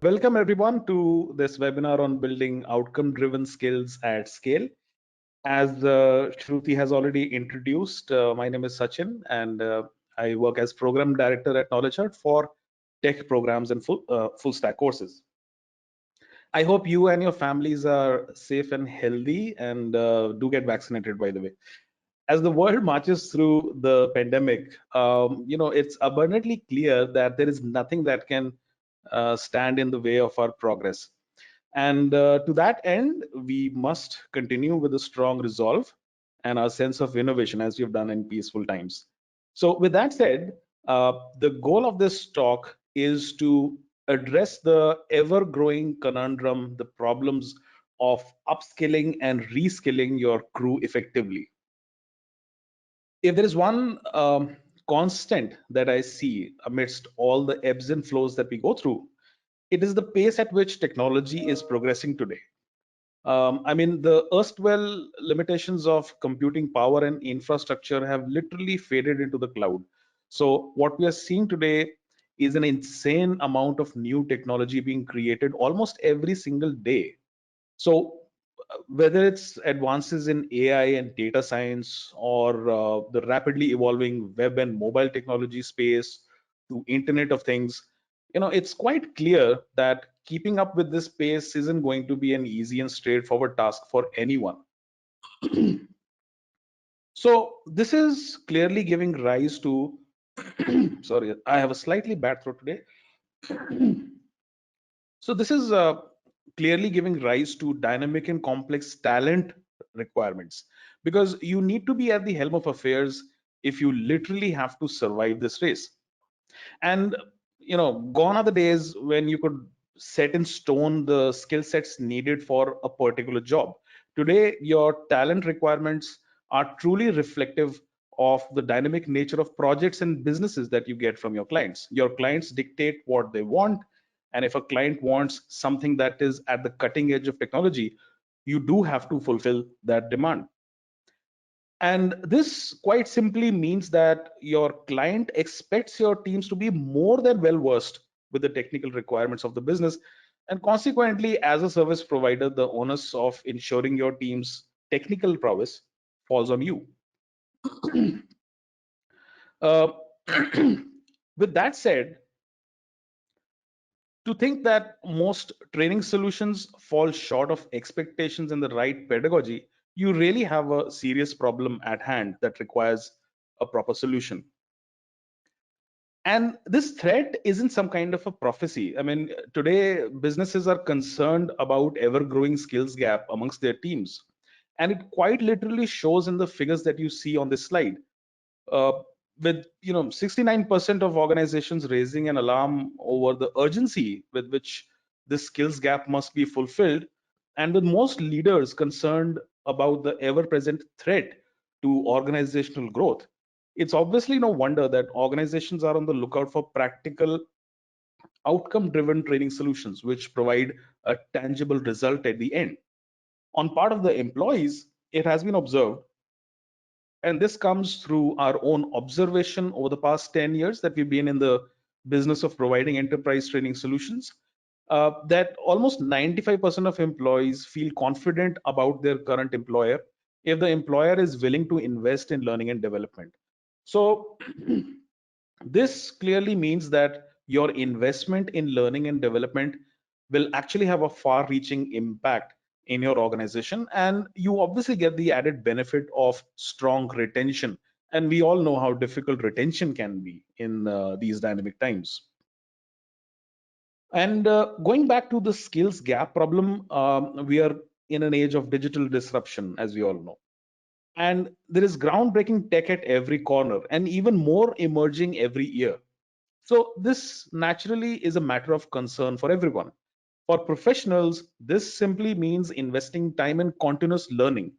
Welcome everyone to this webinar on building outcome-driven skills at scale. As Shruti has already introduced, my name is Sachin and I work as Program Director at KnowledgeHut for tech programs and full stack courses. I hope you and your families are safe and healthy and do get vaccinated, by the way. As the world marches through the pandemic, it's abundantly clear that there is nothing that can stand in the way of our progress. And to that end, we must continue with a strong resolve and our sense of innovation as we've done in peaceful times. So with that said, the goal of this talk is to address the ever-growing conundrum, the problems of upskilling and reskilling your crew effectively. If there is one constant that I see amidst all the ebbs and flows that we go through, it is the pace at which technology is progressing today. I mean, the erstwhile limitations of computing power and infrastructure have literally faded into the cloud. So what we are seeing today is an insane amount of new technology being created almost every single day. So whether it's advances in AI and data science or the rapidly evolving web and mobile technology space to Internet of Things, it's quite clear that keeping up with this pace isn't going to be an easy and straightforward task for anyone. So this is clearly giving rise to, sorry, I have a slightly bad throat today. So this is clearly giving rise to dynamic and complex talent requirements, because you need to be at the helm of affairs if you literally have to survive this race. And gone are the days when you could set in stone the skill sets needed for a particular job. Today, your talent requirements are truly reflective of the dynamic nature of projects and businesses that you get from your clients. Your clients dictate what they want, and if a client wants something that is at the cutting edge of technology, you do have to fulfill that demand. And this quite simply means that your client expects your teams to be more than well versed with the technical requirements of the business. And consequently, as a service provider, the onus of ensuring your team's technical prowess falls on you. uh, with that said, to think that most training solutions fall short of expectations and the right pedagogy, you really have a serious problem at hand that requires a proper solution. And this threat isn't some kind of a prophecy. I mean, today businesses are concerned about ever-growing skills gap amongst their teams. And it quite literally shows in the figures that you see on this slide. Uh, with 69% of organizations raising an alarm over the urgency with which this skills gap must be fulfilled, and with most leaders concerned about the ever-present threat to organizational growth, it's obviously no wonder that organizations are on the lookout for practical outcome-driven training solutions which provide a tangible result at the end. On part of the employees, it has been observed, and this comes through our own observation over the past 10 years that we've been in the business of providing enterprise training solutions, that almost 95% of employees feel confident about their current employer if the employer is willing to invest in learning and development. So this clearly means that your investment in learning and development will actually have a far reaching impact in your organization, and you obviously get the added benefit of strong retention, and we all know how difficult retention can be in these dynamic times. And going back to the skills gap problem, we are in an age of digital disruption, as we all know, and there is groundbreaking tech at every corner and even more emerging every year. So this naturally is a matter of concern for everyone. For professionals, this simply means investing time in continuous learning.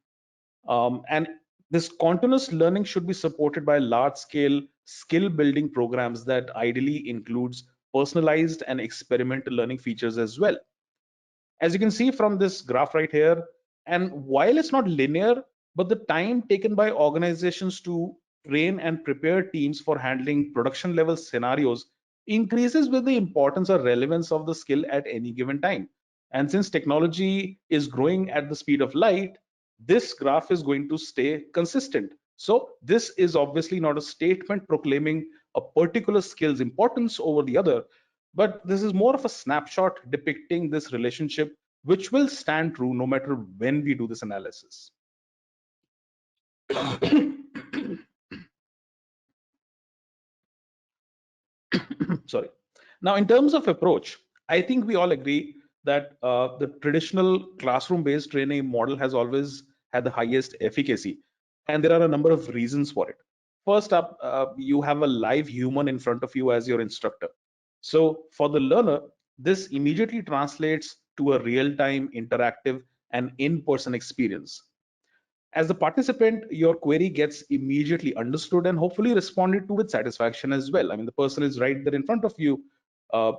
And this continuous learning should be supported by large-scale skill building programs that ideally includes personalized and experimental learning features as well. As you can see from this graph right here, and while it's not linear, but the time taken by organizations to train and prepare teams for handling production level scenarios increases with the importance or relevance of the skill at any given time. And since technology is growing at the speed of light, this graph is going to stay consistent. So this is obviously not a statement proclaiming a particular skill's importance over the other, but this is more of a snapshot depicting this relationship, which will stand true no matter when we do this analysis. Sorry. Now, in terms of approach, I think we all agree that the traditional classroom-based training model has always had the highest efficacy, and there are a number of reasons for it. First up, you have a live human in front of you as your instructor. So for the learner, this immediately translates to a real-time, interactive, and in-person experience. As a participant, your query gets immediately understood and hopefully responded to with satisfaction as well. I mean, the person is right there in front of you.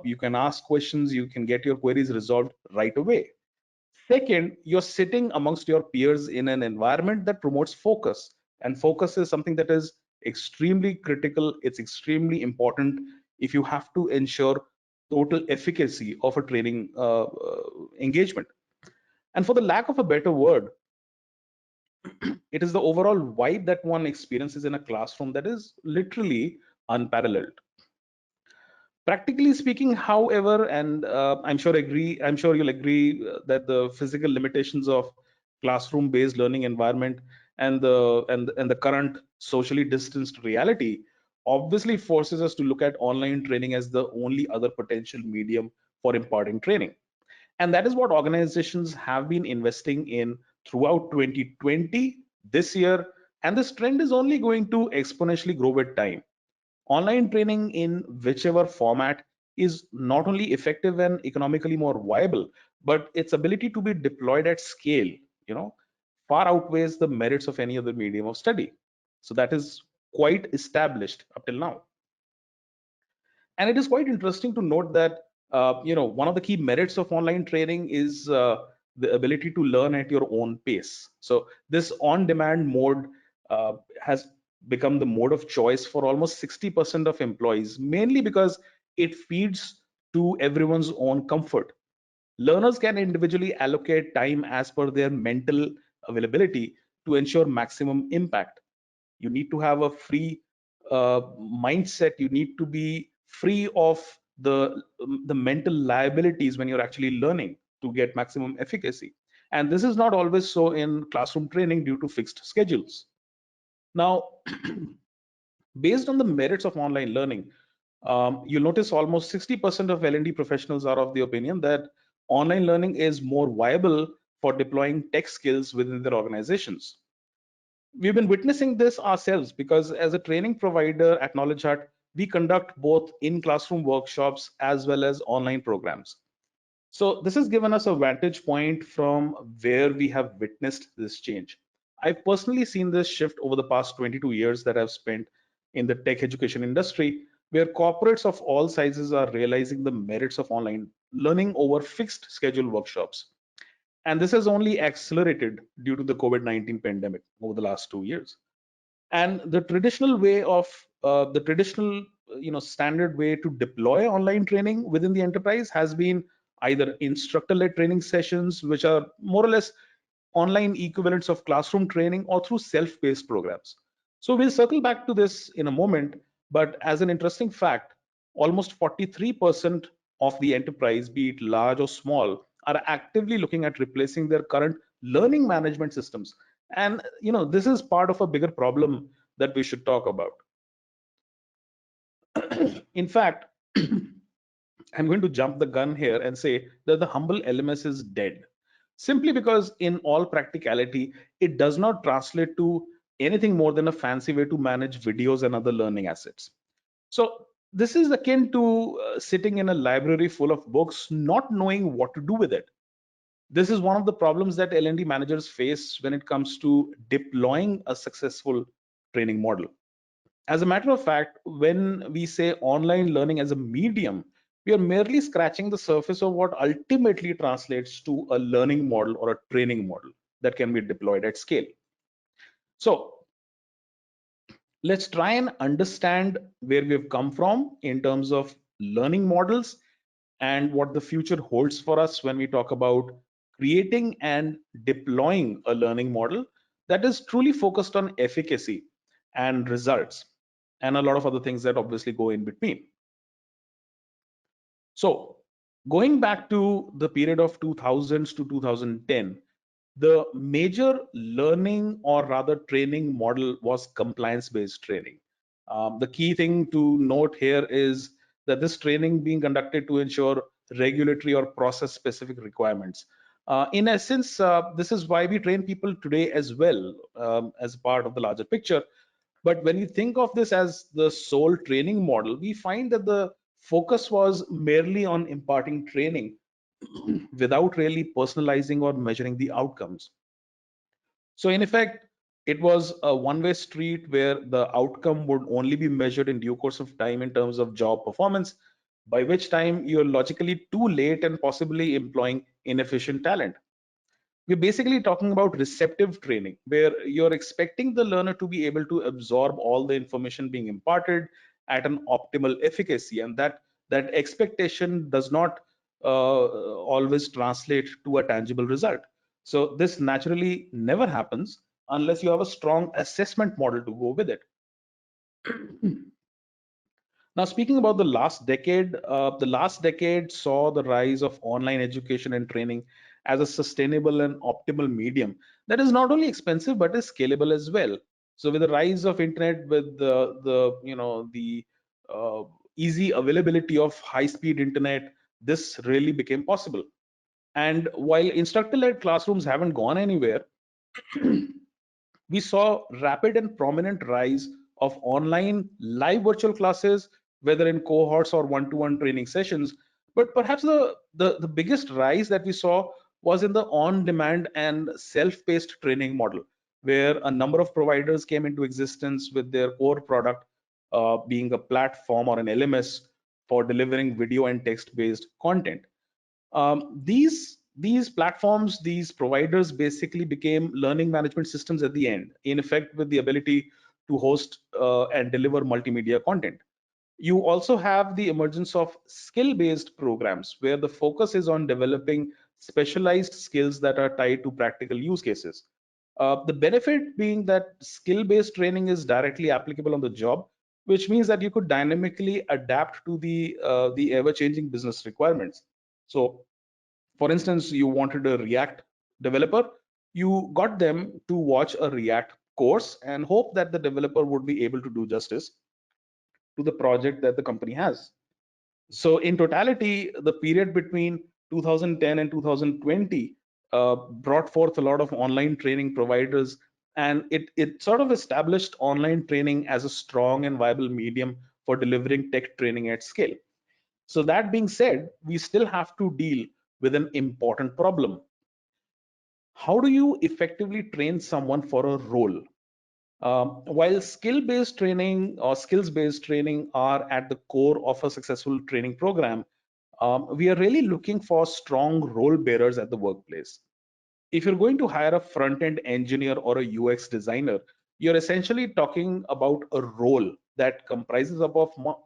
You can ask questions, you can get your queries resolved right away. Second, you're sitting amongst your peers in an environment that promotes focus. And focus is something that is extremely critical. It's extremely important if you have to ensure total efficacy of a training engagement. And for the lack of a better word, it is the overall vibe that one experiences in a classroom that is literally unparalleled. Practically speaking, however, and I'm sure you'll agree that the physical limitations of classroom-based learning environment and the current socially distanced reality obviously forces us to look at online training as the only other potential medium for imparting training. And that is what organizations have been investing in throughout 2020, this year, and this trend is only going to exponentially grow with time. Online training in whichever format is not only effective and economically more viable, but its ability to be deployed at scale, you know, far outweighs the merits of any other medium of study. So that is quite established up till now. And it is quite interesting to note that one of the key merits of online training is the ability to learn at your own pace. So this on-demand mode has become the mode of choice for almost 60% of employees, mainly because it feeds to everyone's own comfort. Learners can individually allocate time as per their mental availability to ensure maximum impact. You need to have a free mindset. You need to be free of the mental liabilities when you're actually learning to get maximum efficacy. And this is not always so in classroom training due to fixed schedules. Now, based on the merits of online learning, you'll notice almost 60% of L&D professionals are of the opinion that online learning is more viable for deploying tech skills within their organizations. We've been witnessing this ourselves because as a training provider at KnowledgeHut, we conduct both in-classroom workshops as well as online programs. So this has given us a vantage point from where we have witnessed this change. I've personally seen this shift over the past 22 years that I've spent in the tech education industry, where corporates of all sizes are realizing the merits of online learning over fixed schedule workshops. And this has only accelerated due to the COVID-19 pandemic over the last 2 years. And the traditional way of the traditional standard way to deploy online training within the enterprise has been either instructor-led training sessions, which are more or less online equivalents of classroom training, or through self-paced programs. So we'll circle back to this in a moment, but as an interesting fact, almost 43% of the enterprise, be it large or small, are actively looking at replacing their current learning management systems. And this is part of a bigger problem that we should talk about. In fact, I'm going to jump the gun here and say that the humble LMS is dead, simply because in all practicality, it does not translate to anything more than a fancy way to manage videos and other learning assets. So this is akin to sitting in a library full of books, not knowing what to do with it. This is one of the problems that L&D managers face when it comes to deploying a successful training model. As a matter of fact, when we say online learning as a medium, we are merely scratching the surface of what ultimately translates to a learning model or a training model that can be deployed at scale. So let's try and understand where we've come from in terms of learning models and what the future holds for us when we talk about creating and deploying a learning model that is truly focused on efficacy and results, and a lot of other things that obviously go in between. So, going back to the period of 2000s to 2010, the major learning or rather training model was compliance based training. The key thing to note here is that this training being conducted to ensure regulatory or process specific requirements. In essence, this is why we train people today as well, as part of the larger picture. But when you think of this as the sole training model, we find that the focus was merely on imparting training without really personalizing or measuring the outcomes. So, in effect, it was a one-way street where the outcome would only be measured in due course of time in terms of job performance, by which time you're logically too late and possibly employing inefficient talent. We're basically talking about receptive training, where you're expecting the learner to be able to absorb all the information being imparted at an optimal efficacy, and that expectation does not always translate to a tangible result. So this naturally never happens unless you have a strong assessment model to go with it. Now, speaking about the last decade saw the rise of online education and training as a sustainable and optimal medium that is not only expensive but is scalable as well. So, with the rise of internet, with the easy availability of high-speed internet, this really became possible. And while instructor-led classrooms haven't gone anywhere, we saw rapid and prominent rise of online live virtual classes, whether in cohorts or one-to-one training sessions. But perhaps the biggest rise that we saw was in the on-demand and self-paced training model, where a number of providers came into existence with their core product being a platform or an LMS for delivering video and text-based content. These platforms, these providers basically became learning management systems at the end, in effect with the ability to host and deliver multimedia content. You also have the emergence of skill-based programs where the focus is on developing specialized skills that are tied to practical use cases. The benefit being that skill-based training is directly applicable on the job, which means that you could dynamically adapt to the ever-changing business requirements. So for instance, you wanted a React developer, you got them to watch a React course and hope that the developer would be able to do justice to the project that the company has. So in totality, the period between 2010 and 2020 brought forth a lot of online training providers, and it sort of established online training as a strong and viable medium for delivering tech training at scale. So that being said, we still have to deal with an important problem. How do you effectively train someone for a role? While skill-based training or skills-based training are at the core of a successful training program, we are really looking for strong role bearers at the workplace. If you're going to hire a front-end engineer or a UX designer, you're essentially talking about a role that comprises of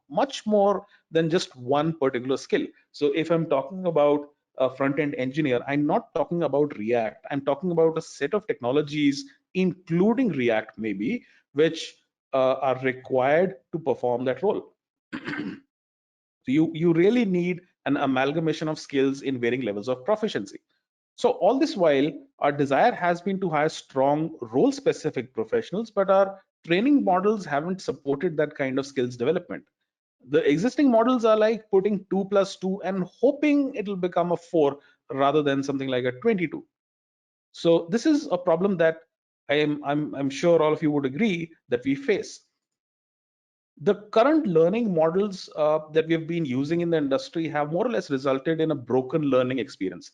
much more than just one particular skill. So if I'm talking about a front-end engineer, I'm not talking about React. I'm talking about a set of technologies, including React maybe, which are required to perform that role. So you really need an amalgamation of skills in varying levels of proficiency. So all this while, our desire has been to hire strong role-specific professionals, but our training models haven't supported that kind of skills development. The existing models are like putting 2 plus 2 and hoping it'll become a 4 rather than something like a 22. So this is a problem that I'm sure all of you would agree that we face. The current learning models that we have been using in the industry have more or less resulted in a broken learning experience,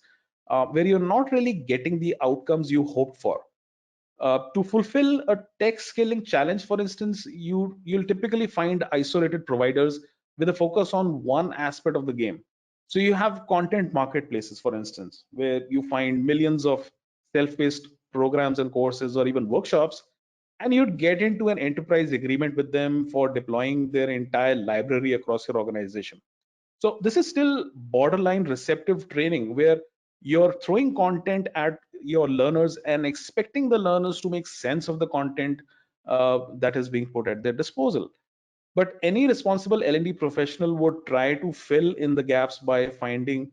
where you're not really getting the outcomes you hoped for. To fulfill a tech scaling challenge, for instance, you'll typically find isolated providers with a focus on one aspect of the game. So you have content marketplaces, for instance, where you find millions of self-paced programs and courses or even workshops, and you'd get into an enterprise agreement with them for deploying their entire library across your organization. So this is still borderline receptive training, where you're throwing content at your learners and expecting the learners to make sense of the content that is being put at their disposal. But any responsible L&D professional would try to fill in the gaps by finding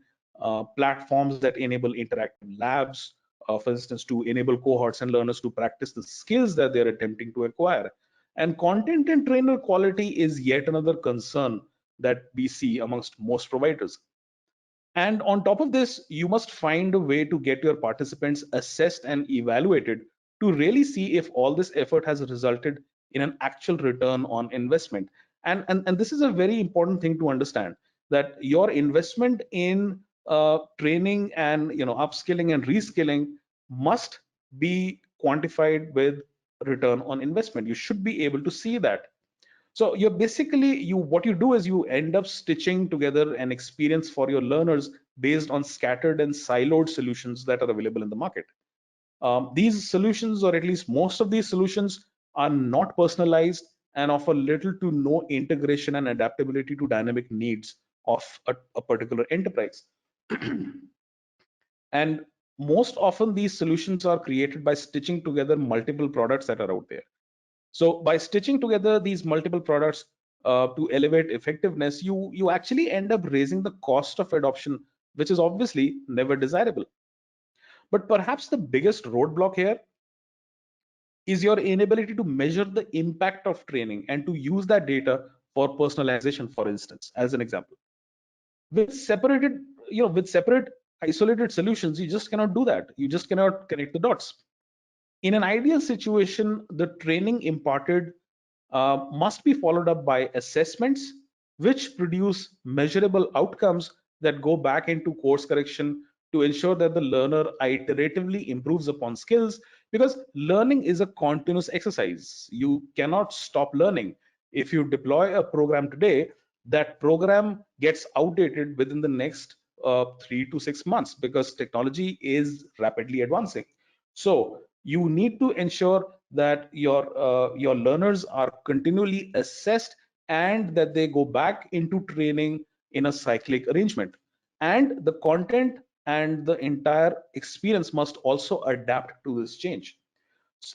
platforms that enable interactive labs, for instance, to enable cohorts and learners to practice the skills that they're attempting to acquire. And content and trainer quality is yet another concern that we see amongst most providers. And on top of this, you must find a way to get your participants assessed and evaluated to really see if all this effort has resulted in an actual return on investment. And this is a very important thing to understand, that your investment in training and upskilling and reskilling must be quantified with return on investment. You should be able to see that. So you're basically, what you do is you end up stitching together an experience for your learners based on scattered and siloed solutions that are available in the market. These solutions, or at least most of these solutions, are not personalized and offer little to no integration and adaptability to dynamic needs of a particular enterprise. And most often these solutions are created by stitching together multiple products that are out there. So by stitching together these multiple products to elevate effectiveness, you actually end up raising the cost of adoption, which is obviously never desirable. But perhaps the biggest roadblock here is your inability to measure the impact of training and to use that data for personalization, for instance, as an example. With separate isolated solutions, you just cannot do that. You just cannot connect the dots. In an ideal situation, the training imparted must be followed up by assessments which produce measurable outcomes that go back into course correction to ensure that the learner iteratively improves upon skills, because learning is a continuous exercise. You cannot stop learning. If you deploy a program today, that program gets outdated within the next 3 to 6 months because technology is rapidly advancing. So you need to ensure that your learners are continually assessed and that they go back into training in a cyclic arrangement, and the content and the entire experience must also adapt to this change.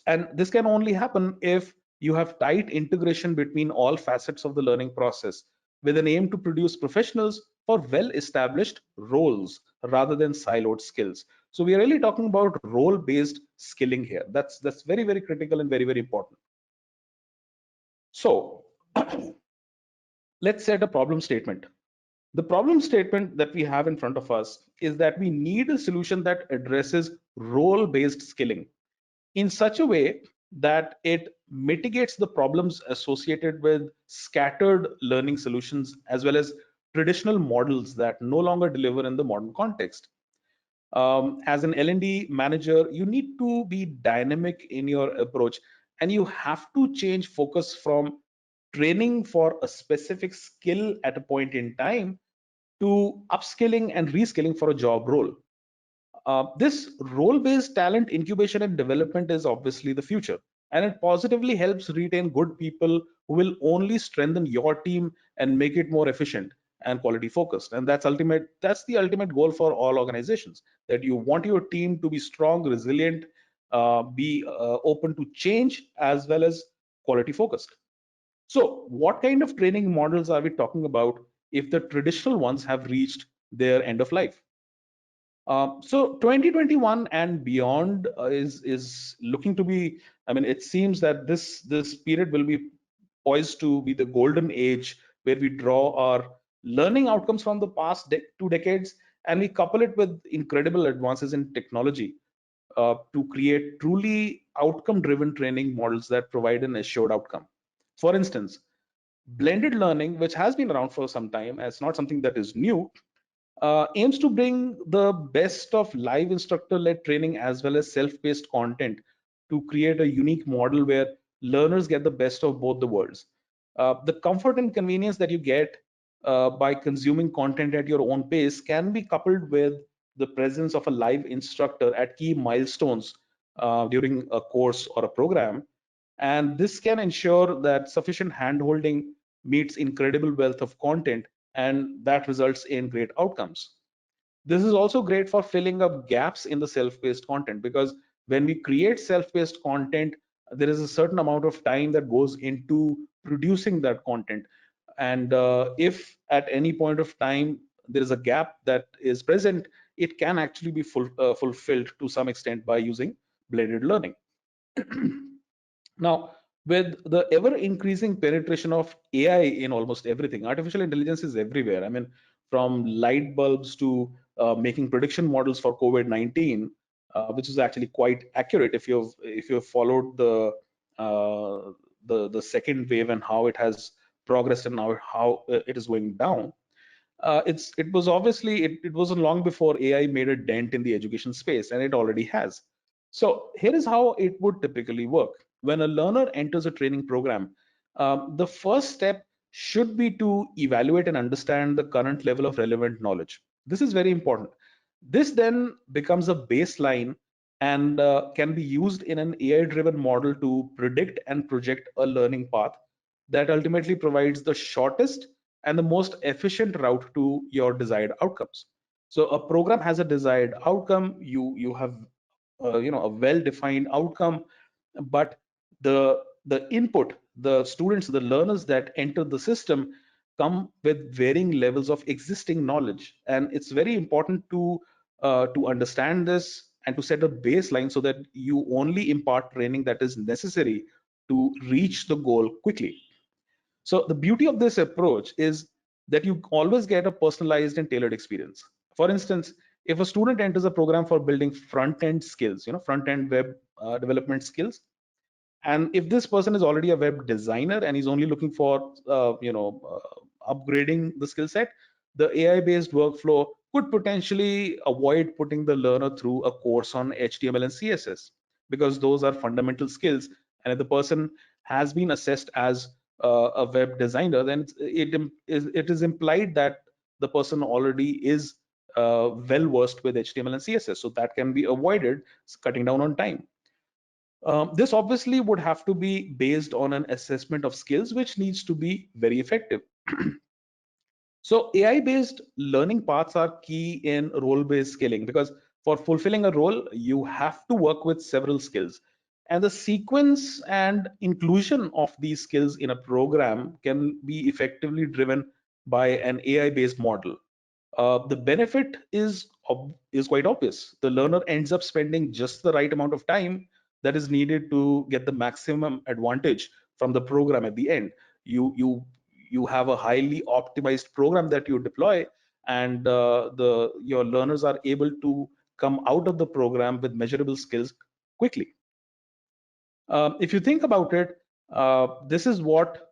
And this can only happen if you have tight integration between all facets of the learning process, with an aim to produce professionals for well established roles rather than siloed skills. So we are really talking about role based skilling here. That's very, very critical and very, very important. So let's set a problem statement. The problem statement that we have in front of us is that we need a solution that addresses role based skilling in such a way that it mitigates the problems associated with scattered learning solutions as well as traditional models that no longer deliver in the modern context. As an L&D manager, you need to be dynamic in your approach, and you have to change focus from training for a specific skill at a point in time to upskilling and reskilling for a job role. This role-based talent incubation and development is obviously the future, and it positively helps retain good people who will only strengthen your team and make it more efficient and quality focused. And that's the ultimate goal for all organizations, that you want your team to be strong, resilient, be open to change, as well as quality focused. So what kind of training models are we talking about if the traditional ones have reached their end of life? So 2021 and beyond is looking to be. I mean, it seems that this period will be poised to be the golden age where we draw our learning outcomes from the past 2 decades and we couple it with incredible advances in technology to create truly outcome-driven training models that provide an assured outcome. For instance, blended learning, which has been around for some time, it's not something that is new, aims to bring the best of live instructor-led training as well as self-paced content to create a unique model where learners get the best of both the worlds. The comfort and convenience that you get by consuming content at your own pace can be coupled with the presence of a live instructor at key milestones during a course or a program. And this can ensure that sufficient handholding meets incredible wealth of content and that results in great outcomes. This is also great for filling up gaps in the self-paced content, because when we create self-paced content, there is a certain amount of time that goes into producing that content. And if at any point of time there is a gap that is present, it can actually be fulfilled to some extent by using blended learning. Now, with the ever increasing penetration of AI in almost everything, artificial intelligence is everywhere. I mean, from light bulbs to making prediction models for COVID-19, which is actually quite accurate if you've followed the second wave and how it has progressed and now how it is going down. It wasn't long before AI made a dent in the education space, and it already has. So here is how it would typically work. When a learner enters a training program, the first step should be to evaluate and understand the current level of relevant knowledge. This is very important. This then becomes a baseline and can be used in an AI-driven model to predict and project a learning path that ultimately provides the shortest and the most efficient route to your desired outcomes. So a program has a desired outcome. You have a well-defined outcome, but the input, the students, the learners that enter the system come with varying levels of existing knowledge, and it's very important to understand this and to set a baseline so that you only impart training that is necessary to reach the goal quickly. So the beauty of this approach is that you always get a personalized and tailored experience. For instance, if a student enters a program for building front-end skills, front-end web development skills, and if this person is already a web designer and he's only looking for upgrading the skill set, the AI based workflow could potentially avoid putting the learner through a course on HTML and CSS, because those are fundamental skills. And if the person has been assessed as a web designer, then it is implied that the person already is well versed with HTML and CSS, so that can be avoided, cutting down on time. This obviously would have to be based on an assessment of skills, which needs to be very effective. So AI-based learning paths are key in role-based scaling, because for fulfilling a role, you have to work with several skills. And the sequence and inclusion of these skills in a program can be effectively driven by an AI-based model. The benefit is quite obvious. The learner ends up spending just the right amount of time that is needed to get the maximum advantage from the program at the end. You have a highly optimized program that you deploy, and your learners are able to come out of the program with measurable skills quickly. If you think about it, this is what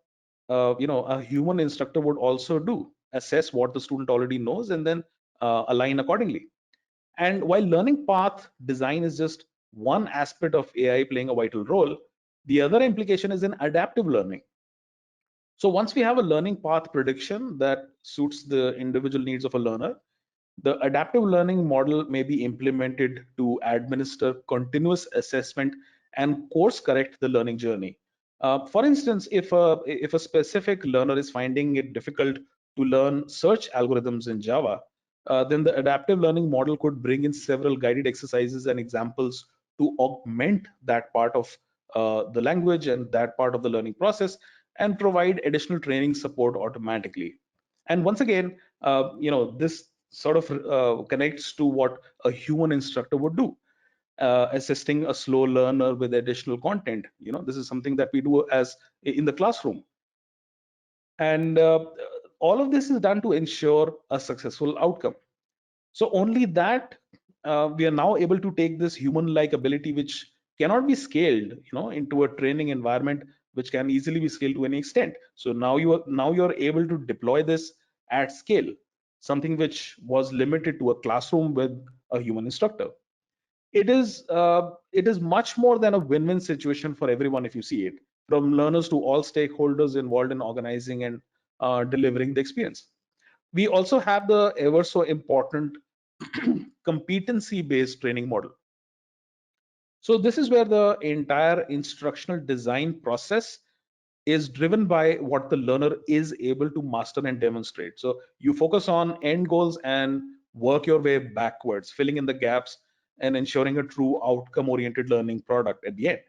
a human instructor would also do: assess what the student already knows and then align accordingly. And while learning path design is just one aspect of AI playing a vital role, the other implication is in adaptive learning. So once we have a learning path prediction that suits the individual needs of a learner, the adaptive learning model may be implemented to administer continuous assessment and course correct the learning journey. For instance, if a specific learner is finding it difficult to learn search algorithms in Java, then the adaptive learning model could bring in several guided exercises and examples to augment that part of the language and that part of the learning process, and provide additional training support automatically. And once again, this sort of connects to what a human instructor would do, assisting a slow learner with additional content. This is something that we do as in the classroom, and all of this is done to ensure a successful outcome. So only that we are now able to take this human-like ability, which cannot be scaled, into a training environment, which can easily be scaled to any extent. So now you're able to deploy this at scale, something which was limited to a classroom with a human instructor. It is much more than a win-win situation for everyone if you see it, from learners to all stakeholders involved in organizing and delivering the experience. We also have the ever so important competency based training model. So this is where the entire instructional design process is driven by what the learner is able to master and demonstrate. So you focus on end goals and work your way backwards, filling in the gaps and ensuring a true outcome oriented learning product at the end.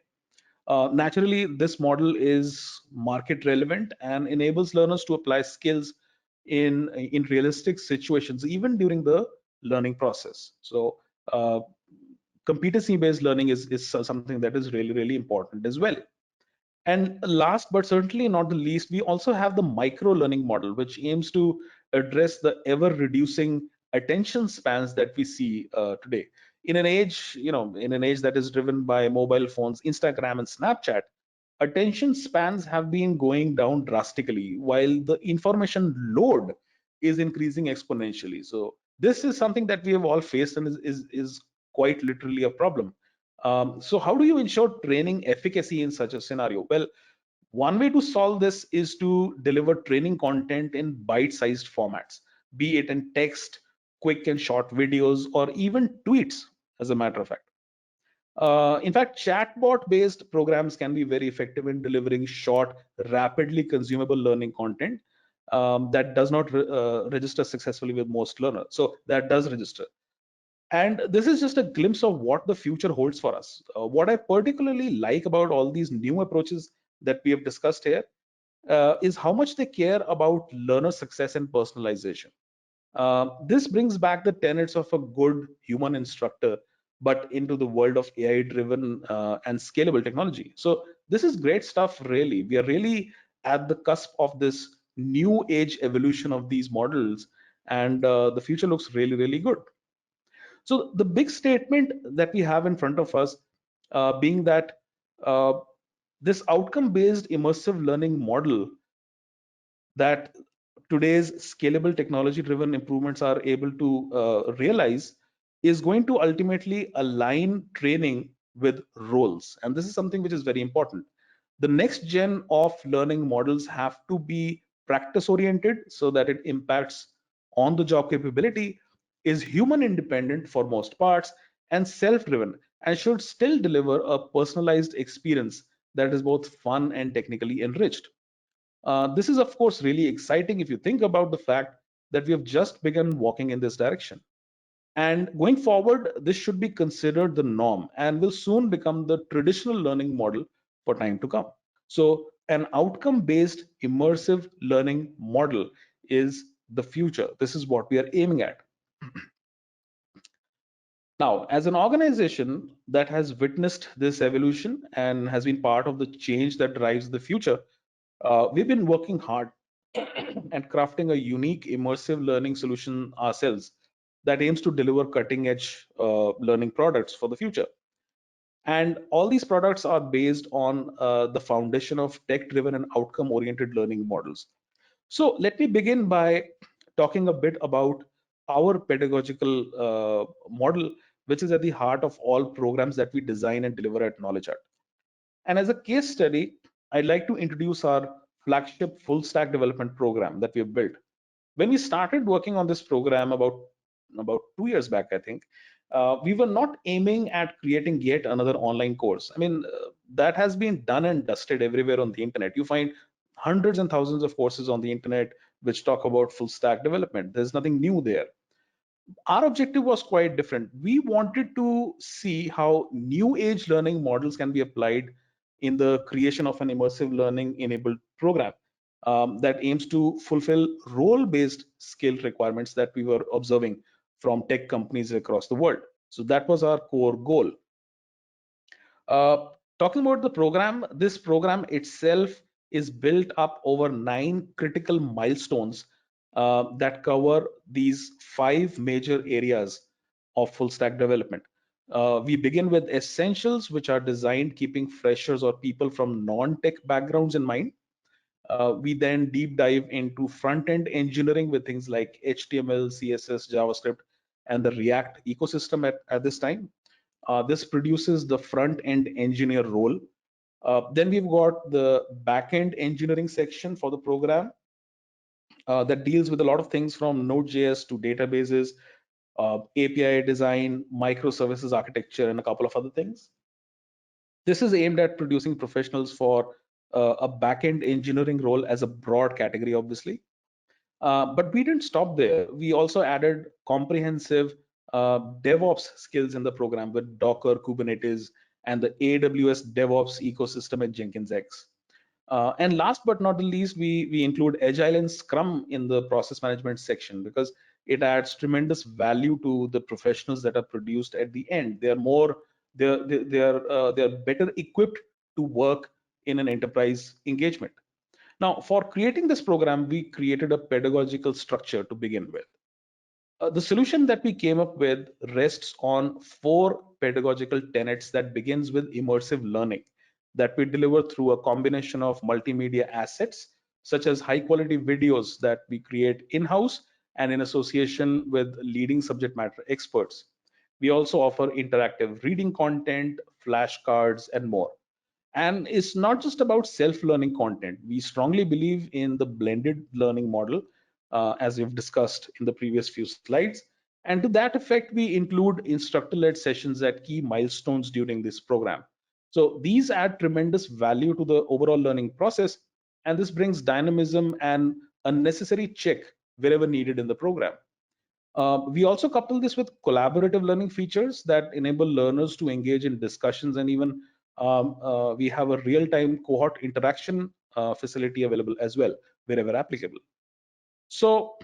Naturally, this model is market relevant and enables learners to apply skills in realistic situations, even during the learning process. So competency based learning is something that is really, really important as well. And last but certainly not the least, we also have the micro learning model, which aims to address the ever reducing attention spans that we see today. In an age that is driven by mobile phones, Instagram, and Snapchat, attention spans have been going down drastically, while the information load is increasing exponentially. So this is something that we have all faced and is quite literally a problem. So how do you ensure training efficacy in such a scenario? Well, one way to solve this is to deliver training content in bite-sized formats, be it in text, quick and short videos, or even tweets, as a matter of fact. In fact, chatbot-based programs can be very effective in delivering short, rapidly consumable learning content that does not register successfully with most learners. So that does register. And this is just a glimpse of what the future holds for us. What I particularly like about all these new approaches that we have discussed here is how much they care about learner success and personalization. This brings back the tenets of a good human instructor, but into the world of AI driven and scalable technology. So, this is great stuff, really. We are really at the cusp of this new age evolution of these models, and the future looks really, really good. So the big statement that we have in front of us being that uh, this outcome-based immersive learning model that today's scalable technology-driven improvements are able to realize is going to ultimately align training with roles. And this is something which is very important. The next gen of learning models have to be practice oriented so that it impacts on the job capability, is human independent for most parts, and self driven, and should still deliver a personalized experience that is both fun and technically enriched. This is, of course, really exciting if you think about the fact that we have just begun walking in this direction. And going forward, this should be considered the norm and will soon become the traditional learning model for time to come. So, an outcome based immersive learning model is the future. This is what we are aiming at. Now, as an organization that has witnessed this evolution and has been part of the change that drives the future, we've been working hard and crafting a unique immersive learning solution ourselves that aims to deliver cutting edge learning products for the future. And all these products are based on the foundation of tech driven and outcome oriented learning models. So let me begin by talking a bit about our pedagogical model, which is at the heart of all programs that we design and deliver at KnowledgeHut. And as a case study, I'd like to introduce our flagship full stack development program that we've built. When we started working on this program about 2 years back, I think, we were not aiming at creating yet another online course. I mean, that has been done and dusted everywhere on the internet. You find hundreds and thousands of courses on the internet which talk about full stack development. There's nothing new there. Our objective was quite different. We wanted to see how new age learning models can be applied in the creation of an immersive learning enabled program that aims to fulfill role based skill requirements that we were observing from tech companies across the world. So that was our core goal. Talking about the program, this program itself is built up over 9 critical milestones that cover these 5 major areas of full stack development. We begin with essentials, which are designed keeping freshers or people from non-tech backgrounds in mind. We then deep dive into front-end engineering with things like HTML, CSS, JavaScript, and the React ecosystem at this time. This produces the front-end engineer role. Then we've got the back-end engineering section for the program that deals with a lot of things from Node.js to databases, API design, microservices architecture, and a couple of other things. This is aimed at producing professionals for a back-end engineering role as a broad category, obviously. But we didn't stop there. We also added comprehensive DevOps skills in the program with Docker, Kubernetes, and the AWS DevOps ecosystem at Jenkins X. And last but not the least, we include Agile and Scrum in the process management section because it adds tremendous value to the professionals that are produced at the end. They are more they're better equipped to work in an enterprise engagement. Now, for creating this program, we created a pedagogical structure to begin with. The solution that we came up with rests on four pedagogical tenets that begins with immersive learning that we deliver through a combination of multimedia assets, such as high quality videos that we create in-house and in association with leading subject matter experts. We also offer interactive reading content, flashcards, and more. And it's not just about self-learning content. We strongly believe in the blended learning model, as we've discussed in the previous few slides. And to that effect, we include instructor-led sessions at key milestones during this program. So these add tremendous value to the overall learning process, and this brings dynamism and a necessary check wherever needed in the program. We also couple this with collaborative learning features that enable learners to engage in discussions, and even we have a real-time cohort interaction facility available as well, wherever applicable. So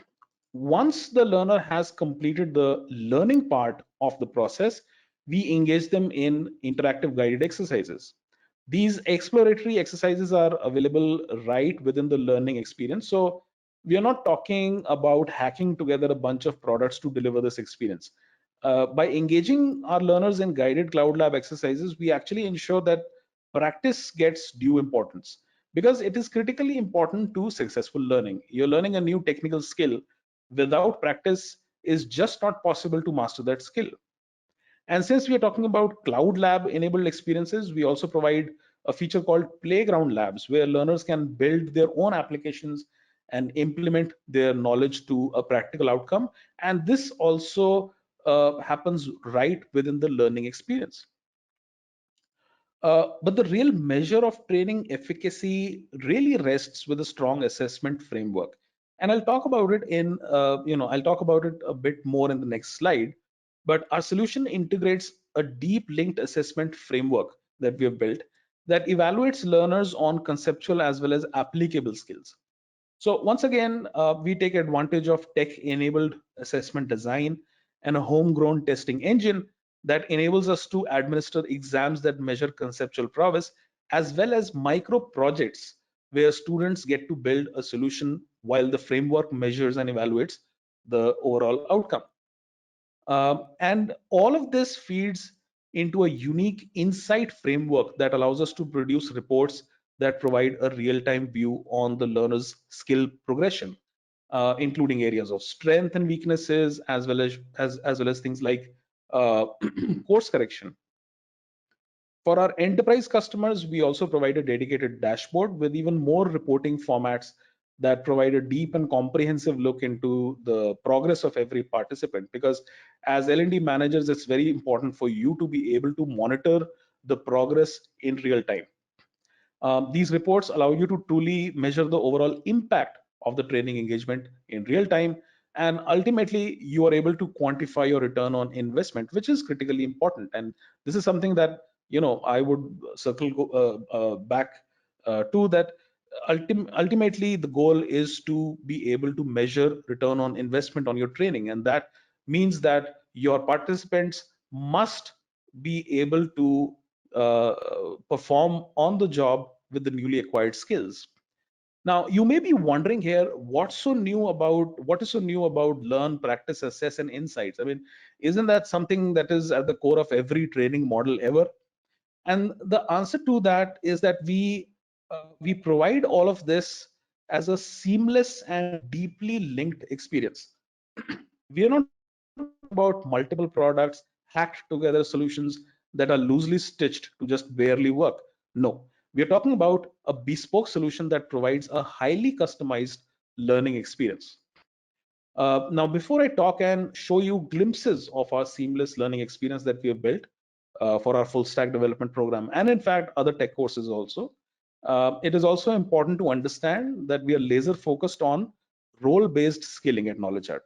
once the learner has completed the learning part of the process, we engage them in interactive guided exercises. These exploratory exercises are available right within the learning experience. So we are not talking about hacking together a bunch of products to deliver this experience. By engaging our learners in guided cloud lab exercises, we actually ensure that practice gets due importance because it is critically important to successful learning. You're learning a new technical skill. Without practice, is just not possible to master that skill. And since we are talking about cloud lab enabled experiences, we also provide a feature called playground labs where learners can build their own applications and implement their knowledge to a practical outcome. And this also happens right within the learning experience. But the real measure of training efficacy really rests with a strong assessment framework. And I'll talk about it I'll talk about it a bit more in the next slide. But our solution integrates a deep linked assessment framework that we have built that evaluates learners on conceptual as well as applicable skills. So once again, we take advantage of tech-enabled assessment design and a homegrown testing engine that enables us to administer exams that measure conceptual prowess, as well as micro projects where students get to build a solution while the framework measures and evaluates the overall outcome. And all of this feeds into a unique insight framework that allows us to produce reports that provide a real-time view on the learner's skill progression, including areas of strength and weaknesses, as well as things like course correction. For our enterprise customers, we also provide a dedicated dashboard with even more reporting formats that provide a deep and comprehensive look into the progress of every participant. Because as L&D managers, it's very important for you to be able to monitor the progress in real time. These reports allow you to truly measure the overall impact of the training engagement in real time, and ultimately you are able to quantify your return on investment, which is critically important. And this is something that I would circle back to that. Ultimately, the goal is to be able to measure return on investment on your training, and that means that your participants must be able to perform on the job with the newly acquired skills. Now, you may be wondering here, what is so new about learn, practice, assess, and insights? I mean, isn't that something that is at the core of every training model ever? And the answer to that is that we provide all of this as a seamless and deeply linked experience. We are not talking about multiple products hacked together solutions that are loosely stitched to just barely work. No, we are talking about a bespoke solution that provides a highly customized learning experience. Now, before I talk and show you glimpses of our seamless learning experience that we have built for our full stack development program, and in fact, other tech courses also, It is also important to understand that we are laser focused on role-based skilling at KnowledgeHut.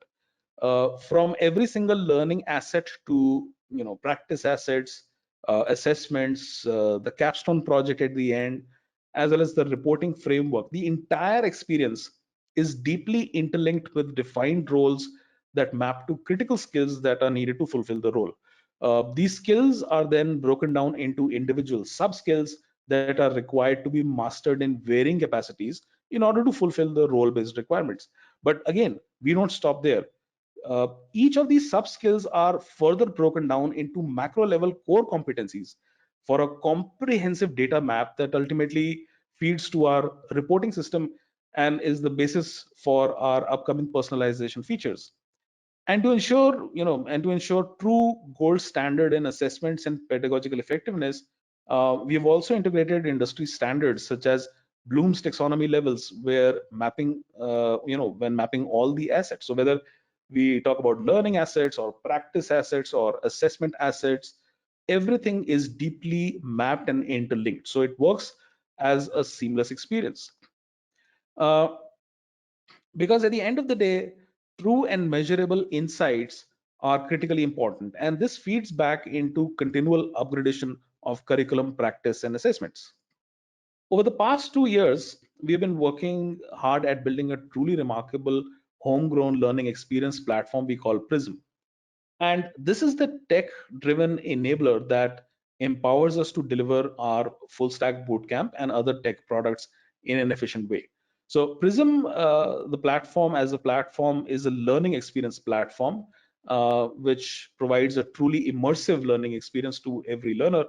From every single learning asset to practice assets, assessments, the capstone project at the end, as well as the reporting framework, the entire experience is deeply interlinked with defined roles that map to critical skills that are needed to fulfill the role. These skills are then broken down into individual sub skills that are required to be mastered in varying capacities in order to fulfill the role based requirements. But again, we don't stop there. Each of these sub skills are further broken down into macro level core competencies for a comprehensive data map that ultimately feeds to our reporting system and is the basis for our upcoming personalization features. And to ensure true gold standard in assessments and pedagogical effectiveness, we have also integrated industry standards such as Bloom's taxonomy levels, where mapping when mapping all the assets, so whether we talk about learning assets or practice assets or assessment assets, everything is deeply mapped and interlinked, so it works as a seamless experience. uh, because at the end of the day, true and measurable insights are critically important, and this feeds back into continual upgradation of curriculum, practice, and assessments. Over the past 2 years, we've been working hard at building a truly remarkable homegrown learning experience platform we call PRISM. And this is the tech driven enabler that empowers us to deliver our full stack bootcamp and other tech products in an efficient way. So Prism, the platform as a platform, is a learning experience platform which provides a truly immersive learning experience to every learner.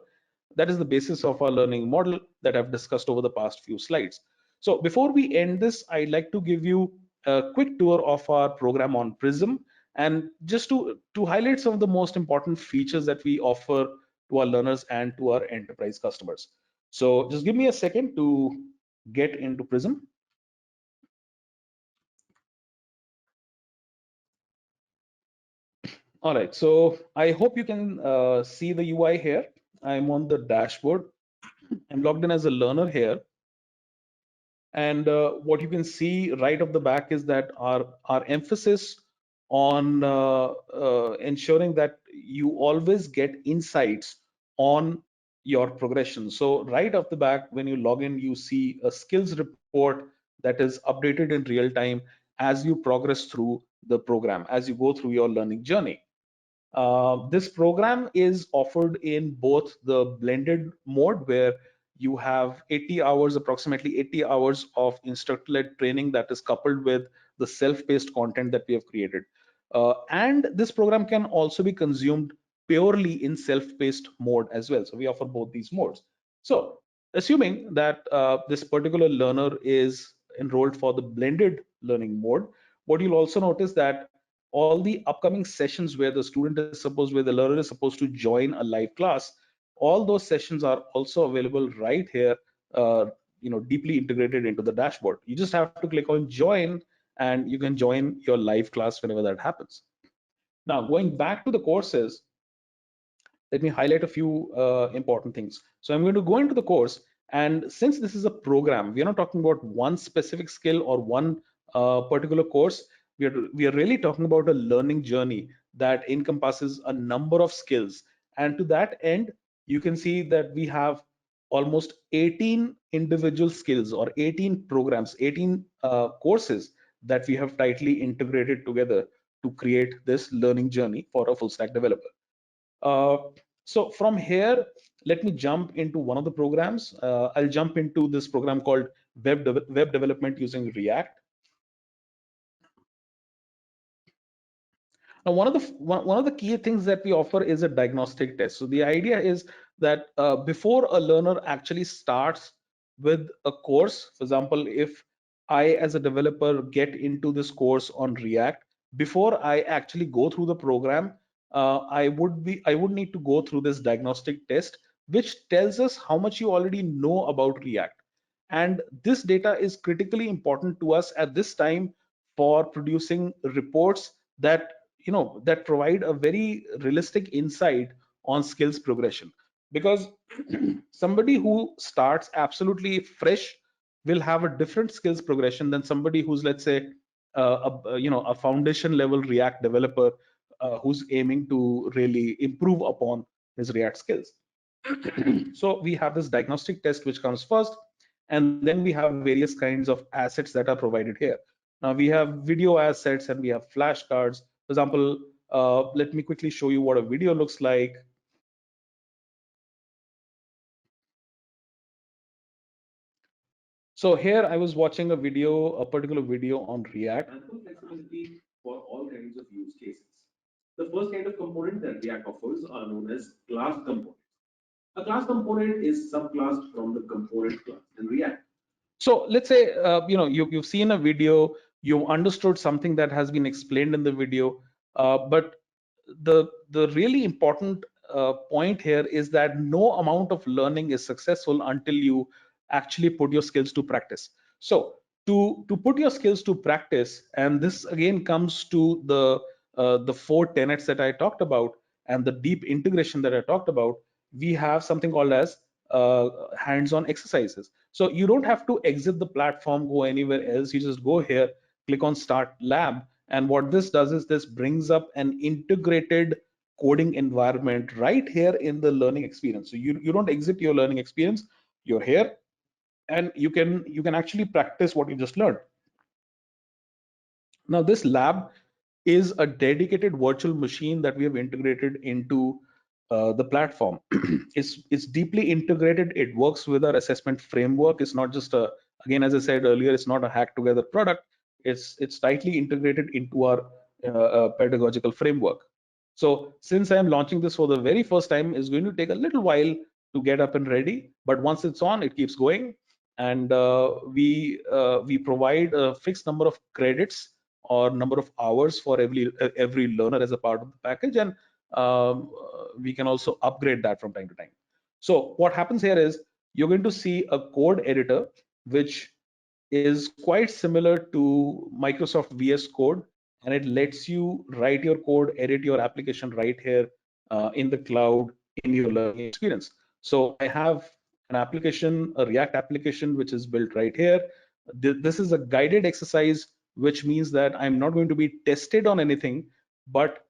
That is the basis of our learning model that I've discussed over the past few slides. So before we end this, I'd like to give you a quick tour of our program on Prism, and just to highlight some of the most important features that we offer to our learners and to our enterprise customers. So just give me a second to get into Prism. All right, so I hope you can see the UI here. I'm on the dashboard. I'm logged in as a learner here. And what you can see right off the back is that our emphasis on ensuring that you always get insights on your progression. So right off the back, when you log in, you see a skills report that is updated in real time as you progress through the program, as you go through your learning journey. This program is offered in both the blended mode, where you have 80 hours, approximately 80 hours of instructor-led training that is coupled with the self-paced content that we have created. And this program can also be consumed purely in self-paced mode as well. So we offer both these modes. So assuming that this particular learner is enrolled for the blended learning mode, what you'll also notice that all the upcoming sessions where the student is supposed, where the learner is supposed to join a live class, all those sessions are also available right here, deeply integrated into the dashboard. You just have to click on join and you can join your live class whenever that happens. Now, going back to the courses, let me highlight a few important things. So I'm going to go into the course, and since this is a program, we are not talking about one specific skill or one particular course. We are really talking about a learning journey that encompasses a number of skills. And to that end, you can see that we have almost 18 individual skills or 18 programs, 18 courses that we have tightly integrated together to create this learning journey for a full stack developer. Uh, so from here, let me jump into one of the programs. I'll jump into this program called Web Development using React. Now, one of the key things that we offer is a diagnostic test. So the idea is that before a learner actually starts with a course, for example, if I as a developer get into this course on React, before I actually go through the program, I would need to go through this diagnostic test, which tells us how much you already know about React. And this data is critically important to us at this time for producing reports that that provide a very realistic insight on skills progression. because somebody who starts absolutely fresh will have a different skills progression than somebody who's, let's say, a foundation level React developer who's aiming to really improve upon his React skills. So we have this diagnostic test which comes first, and then we have various kinds of assets that are provided here. Now we have video assets and we have flashcards. For example, let me quickly show you what a video looks like. So here I was watching a particular video on React. And full flexibility for all kinds of use cases. The first kind of component that React offers are known as class components. A class component is subclassed from the component class in React. So let's say you've seen a video, you understood something that has been explained in the video, but the really important point here is that no amount of learning is successful until you actually put your skills to practice. So to put your skills to practice, and this again comes to the four tenets that I talked about and the deep integration that I talked about. We have something called as hands-on exercises. So you don't have to exit the platform, go anywhere else. You just go here, click on Start Lab, and what this does is this brings up an integrated coding environment right here in the learning experience. So you don't exit your learning experience. You're here, and you can actually practice what you just learned. Now this lab is a dedicated virtual machine that we have integrated into the platform. It's deeply integrated. It works with our assessment framework. It's not just a, again, as I said earlier, it's not a hack together product. It's tightly integrated into our pedagogical framework. So since I'm launching this for the very first time, it's going to take a little while to get up and ready. But once it's on, it keeps going, and we provide a fixed number of credits or number of hours for every learner as a part of the package, and we can also upgrade that from time to time. So what happens here is you're going to see a code editor which is quite similar to Microsoft VS Code, and it lets you write your code, edit your application right here in the cloud in your learning experience. So I have an application, a React application, which is built right here. This is a guided exercise, which means that I'm not going to be tested on anything, but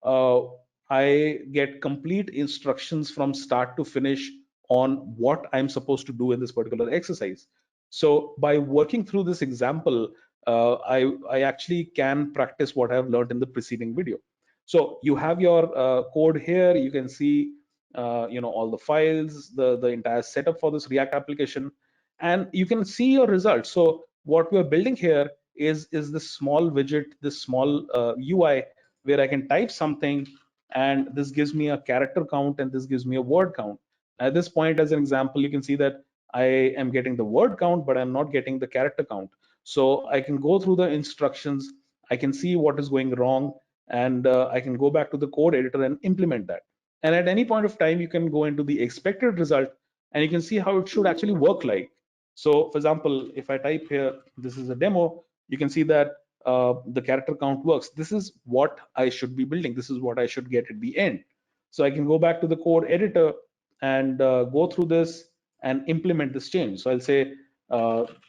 uh, I get complete instructions from start to finish on what I'm supposed to do in this particular exercise. So by working through this example, I actually can practice what I've learned in the preceding video. So you have your code here. You can see all the files, the entire setup for this React application, and you can see your results. So what we're building here is this small widget, this small UI where I can type something, and this gives me a character count and this gives me a word count. At this point, as an example, you can see that I am getting the word count, but I'm not getting the character count. So I can go through the instructions, I can see what is going wrong, and I can go back to the code editor and implement that. And at any point of time, you can go into the expected result and you can see how it should actually work like. So for example, if I type here, this is a demo, you can see that the character count works. This is what I should be building. This is what I should get at the end. So I can go back to the code editor and go through this and implement this change. So I'll say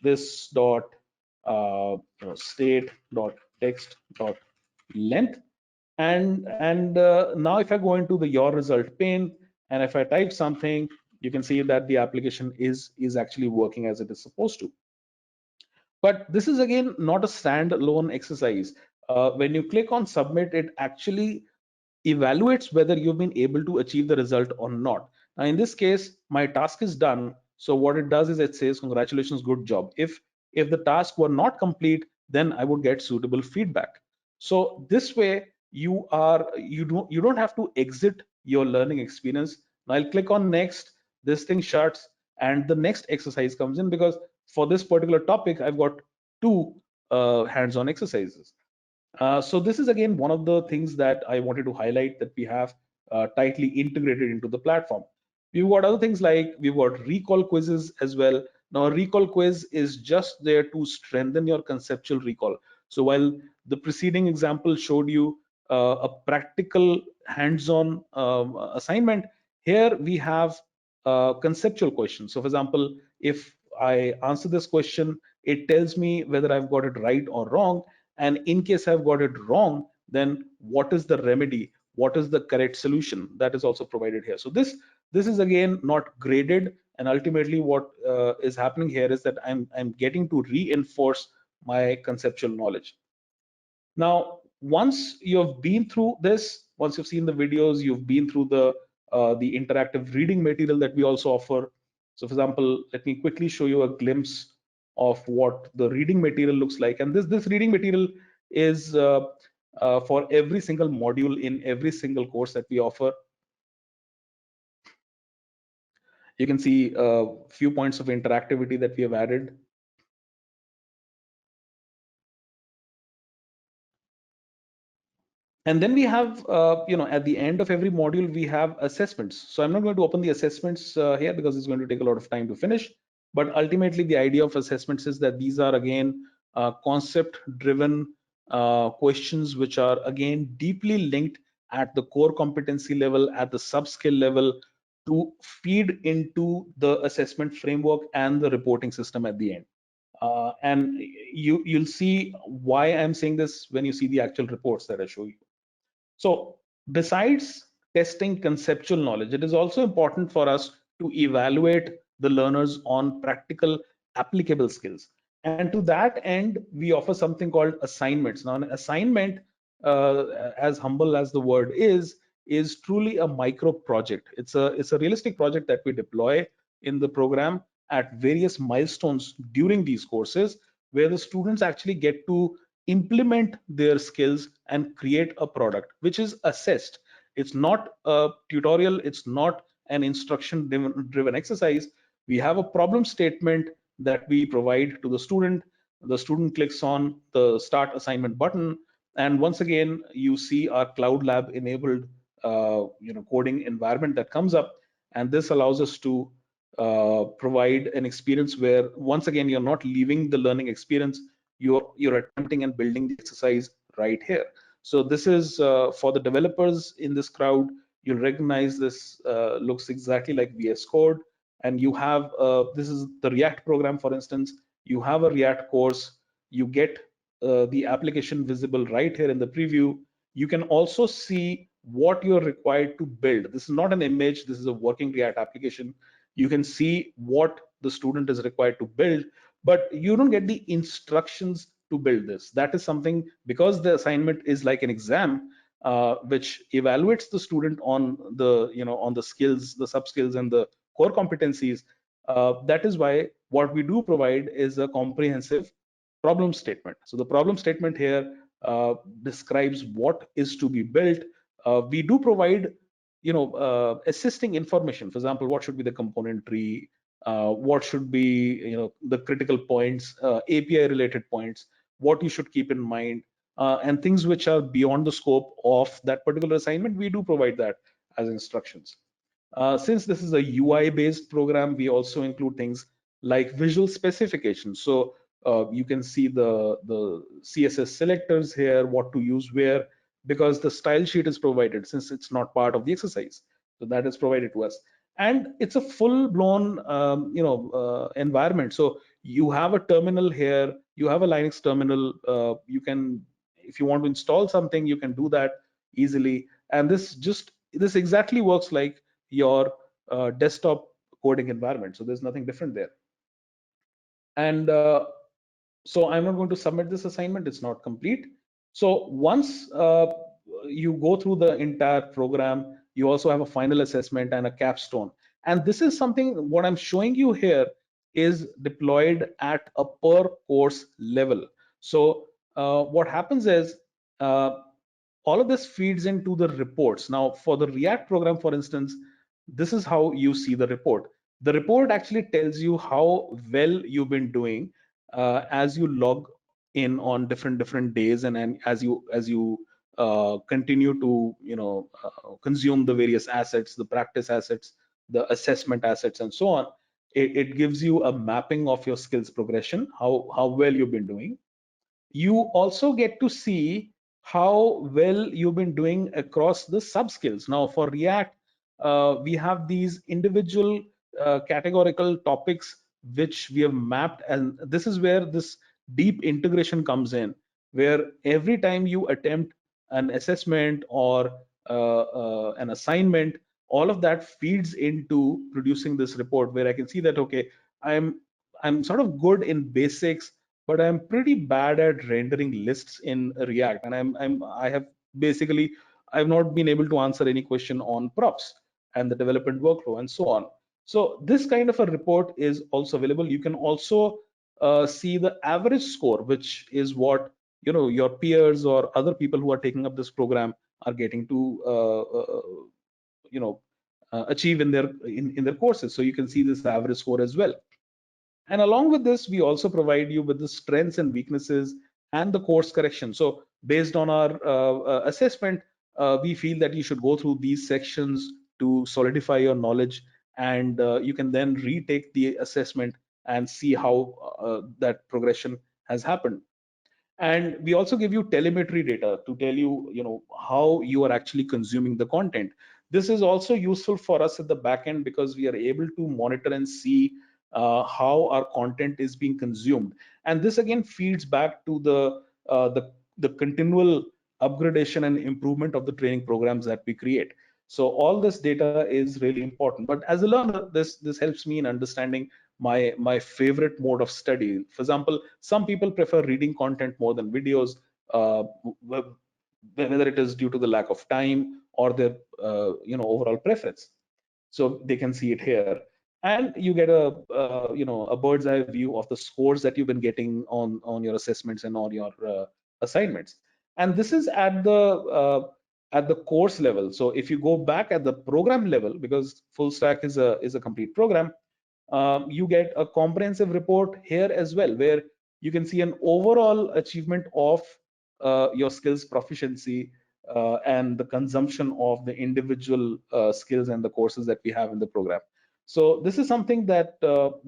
this dot state dot text dot length, and now if I go into the your result pane and if I type something, you can see that the application is actually working as it is supposed to. But this is again not a standalone exercise. When you click on submit, it actually evaluates whether you've been able to achieve the result or not. Now, in this case, my task is done. So what it does is it says, congratulations, good job. If the task were not complete, then I would get suitable feedback. So this way, you don't have to exit your learning experience. Now I'll click on next. This thing shuts, and the next exercise comes in because for this particular topic, I've got two hands-on exercises. So this is again one of the things that I wanted to highlight, that we have tightly integrated into the platform. We've got other things like we've got recall quizzes as well. Now a recall quiz is just there to strengthen your conceptual recall. So while the preceding example showed you a practical hands-on assignment, Here we have conceptual questions. So for example, if I answer this question, it tells me whether I've got it right or wrong. And in case I've got it wrong, then what is the remedy? What is the correct solution? That is also provided here. So this is again not graded, and ultimately what is happening here is that I'm getting to reinforce my conceptual knowledge. Now, once you've been through this, once you've seen the videos, you've been through the interactive reading material that we also offer. So for example, let me quickly show you a glimpse of what the reading material looks like. And this reading material is for every single module in every single course that we offer. You can see a few points of interactivity that we have added. And then we have, at the end of every module, we have assessments. So I'm not going to open the assessments here because it's going to take a lot of time to finish. But ultimately, the idea of assessments is that these are, again, concept-driven questions, which are, again, deeply linked at the core competency level, at the sub-skill level, to feed into the assessment framework and the reporting system at the end. And you'll see why I'm saying this when you see the actual reports that I show you. So besides testing conceptual knowledge, it is also important for us to evaluate the learners on practical applicable skills. And to that end, we offer something called assignments. Now, an assignment, as humble as the word is truly a micro project. It's a realistic project that we deploy in the program at various milestones during these courses, where the students actually get to implement their skills and create a product which is assessed. It's not a tutorial, it's not an instruction driven exercise. We have a problem statement that we provide to the student. The student clicks on the start assignment button, and once again you see our cloud lab enabled coding environment that comes up, and this allows us to provide an experience where once again you're not leaving the learning experience, you're attempting and building the exercise right here. So this is for the developers in this crowd. You'll recognize this looks exactly like VS Code, and you have this is the React program, for instance. You have a React course. You get the application visible right here in the preview. You can also see what you're required to build. This is not an image. This is a working React application. You can see what the student is required to build, but you don't get the instructions to build this. That is something, because the assignment is like an exam which evaluates the student on the skills, the sub skills, and the core competencies. That is why what we do provide is a comprehensive problem statement. So the problem statement here describes what is to be built. We do provide assisting information. For example, what should be the component tree, what should be the critical points, API related points, what you should keep in mind, and things which are beyond the scope of that particular assignment. We do provide that as instructions. Since this is a UI based program, we also include things like visual specifications. So you can see the CSS selectors here, what to use where, because the style sheet is provided since it's not part of the exercise. So that is provided to us. And it's a full blown environment. So you have a terminal here, you have a Linux terminal. You can, if you want to install something, you can do that easily. And this exactly works like your desktop coding environment. So there's nothing different there. And so I'm not going to submit this assignment. It's not complete. So once you go through the entire program, you also have a final assessment and a capstone. And this is something, what I'm showing you here is deployed at a per course level. So what happens is all of this feeds into the reports. Now, for the React program, for instance, this is how you see the report. The report actually tells you how well you've been doing as you log in on different days, and then as you continue to consume the various assets, the practice assets, the assessment assets, and so on. It gives you a mapping of your skills progression, how well you've been doing. You also get to see how well you've been doing across the sub skills. Now for React, we have these individual categorical topics which we have mapped, and this is where this deep integration comes in, where every time you attempt an assessment or an assignment, all of that feeds into producing this report, where I can see that, okay, i'm I'm sort of good in basics, but I'm pretty bad at rendering lists in React, and I have basically, I've not been able to answer any question on props and the development workflow and so on. So this kind of a report is also available. You can also see the average score, which is what, you know, your peers or other people who are taking up this program are getting to you know achieve in their courses. So you can see this average score as well. And along with this, we also provide you with the strengths and weaknesses and the course correction. So based on our assessment, we feel that you should go through these sections to solidify your knowledge, and you can then retake the assessment and see how that progression has happened. And we also give you telemetry data to tell you, you know, how you are actually consuming the content. This is also useful for us at the back end, because we are able to monitor and see how our content is being consumed, and this again feeds back to the continual upgradation and improvement of the training programs that we create. So all this data is really important, but as a learner, this helps me in understanding my favorite mode of study. For example, some people prefer reading content more than videos, whether it is due to the lack of time or their overall preference. So they can see it here, and you get a a bird's eye view of the scores that you've been getting on your assessments and on your assignments. And this is at the course level. So if you go back at the program level, because full stack is a complete program, you get a comprehensive report here as well, where you can see an overall achievement of your skills proficiency and the consumption of the individual skills and the courses that we have in the program. So this is something that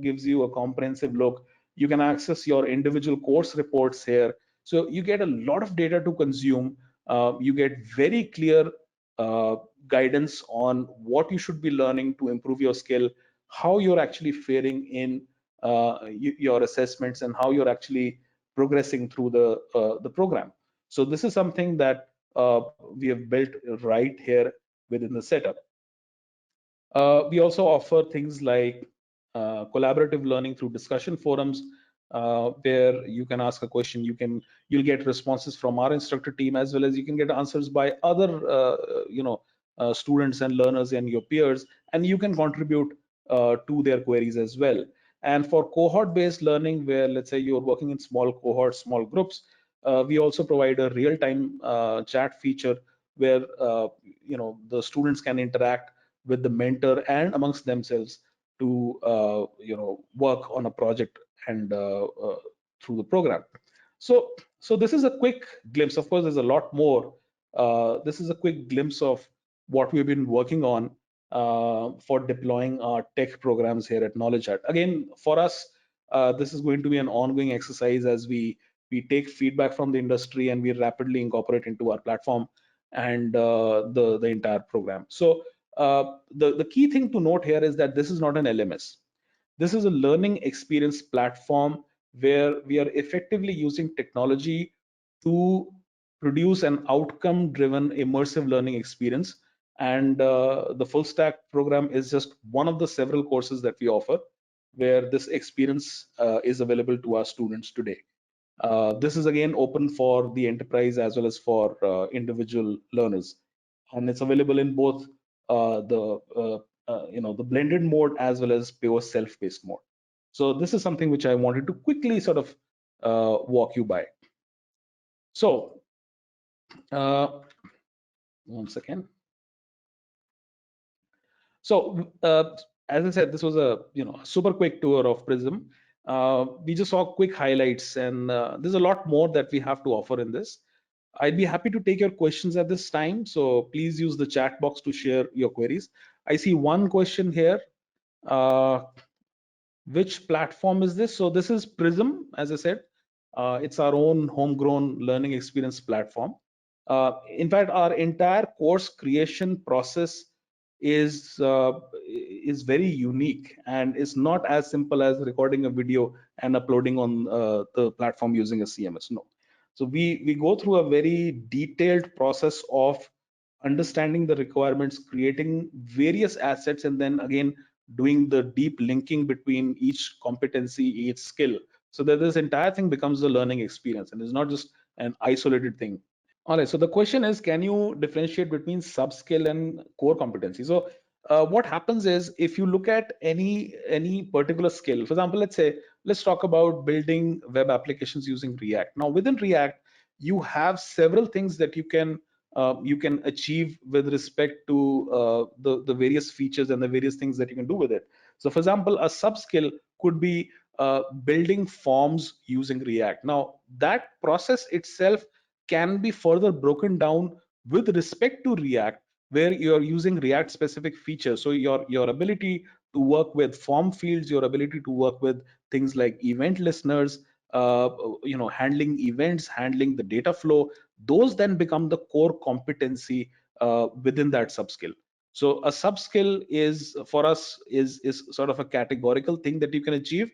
gives you a comprehensive look. You can access your individual course reports here. So you get a lot of data to consume. You get very clear uh, guidance on what you should be learning to improve your skill, how you're actually faring in your assessments, and how you're actually progressing through the program. So this is something that we have built right here within the setup. We also offer things like collaborative learning through discussion forums, where you can ask a question, you'll get responses from our instructor team, as well as you can get answers by other students and learners and your peers, and you can contribute to their queries as well. And for cohort-based learning, where let's say you're working in small cohorts, small groups, we also provide a real-time chat feature where the students can interact with the mentor and amongst themselves to work on a project and through the program. So this is a quick glimpse. Of course, there's a lot more. This is a quick glimpse of what we've been working on for deploying our tech programs here at KnowledgeHut. Again, for us, this is going to be an ongoing exercise as we take feedback from the industry and we rapidly incorporate into our platform and the entire program. So the key thing to note here is that this is not an LMS. This is a learning experience platform where we are effectively using technology to produce an outcome-driven immersive learning experience. And the full stack program is just one of the several courses that we offer where this experience is available to our students today. This is again open for the enterprise as well as for individual learners, and it's available in both the blended mode as well as pure self-paced mode. So this is something which I wanted to quickly sort of walk you by. So one second. So as I said, this was a super quick tour of PRISM. We just saw quick highlights, and there's a lot more that we have to offer in this. I'd be happy to take your questions at this time. So please use the chat box to share your queries. I see one question here. Which platform is this? So this is PRISM, as I said. It's our own homegrown learning experience platform. In fact, our entire course creation process is very unique and is not as simple as recording a video and uploading on the platform using a CMS. No. So we go through a very detailed process of understanding the requirements, creating various assets, and then again doing the deep linking between each competency, each skill, so that this entire thing becomes a learning experience and is not just an isolated thing. All right, so the question is, can you differentiate between sub-skill and core competency? So what happens is, if you look at any particular skill, for example, let's talk about building web applications using React. Now within React, you have several things that you can achieve with respect to the various features and the various things that you can do with it. So for example, a sub-skill could be building forms using React. Now that process itself can be further broken down with respect to React, where you're using React specific features. So your ability to work with form fields, your ability to work with things like event listeners, handling events, handling the data flow, those then become the core competency within that subskill. So a subskill is, for us, is sort of a categorical thing that you can achieve,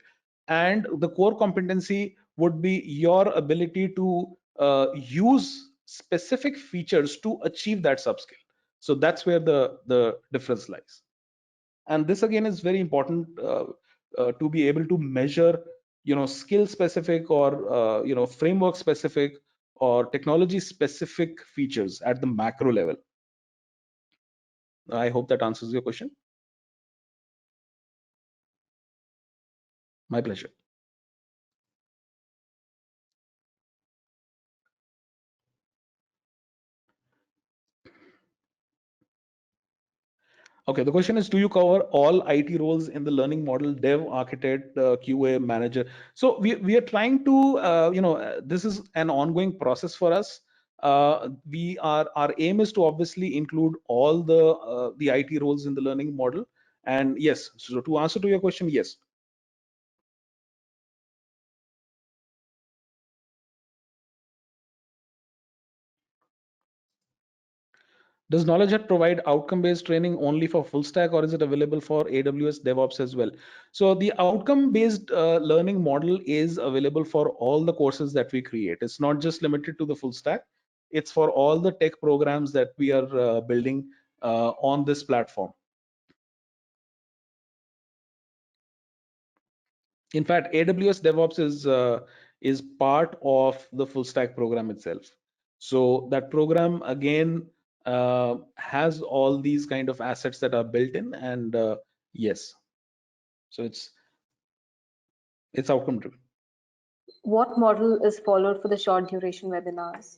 and the core competency would be your ability to use specific features to achieve that subskill. So that's where the difference lies. And this again is very important to be able to measure, skill specific or framework specific or technology specific features at the macro level. I hope that answers your question. My pleasure. Okay, the question is, do you cover all IT roles in the learning model, dev, architect, QA, manager? So we are trying to, this is an ongoing process for us. Our aim is to obviously include all the IT roles in the learning model. And yes, so to answer to your question, yes. Does KnowledgeHut provide outcome-based training only for full stack, or is it available for AWS DevOps as well? So the outcome-based learning model is available for all the courses that we create. It's not just limited to the full stack. It's for all the tech programs that we are building on this platform. In fact, AWS DevOps is part of the full stack program itself. So that program again has all these kind of assets that are built in, and yes, so it's outcome driven. What model is followed for the short duration webinars?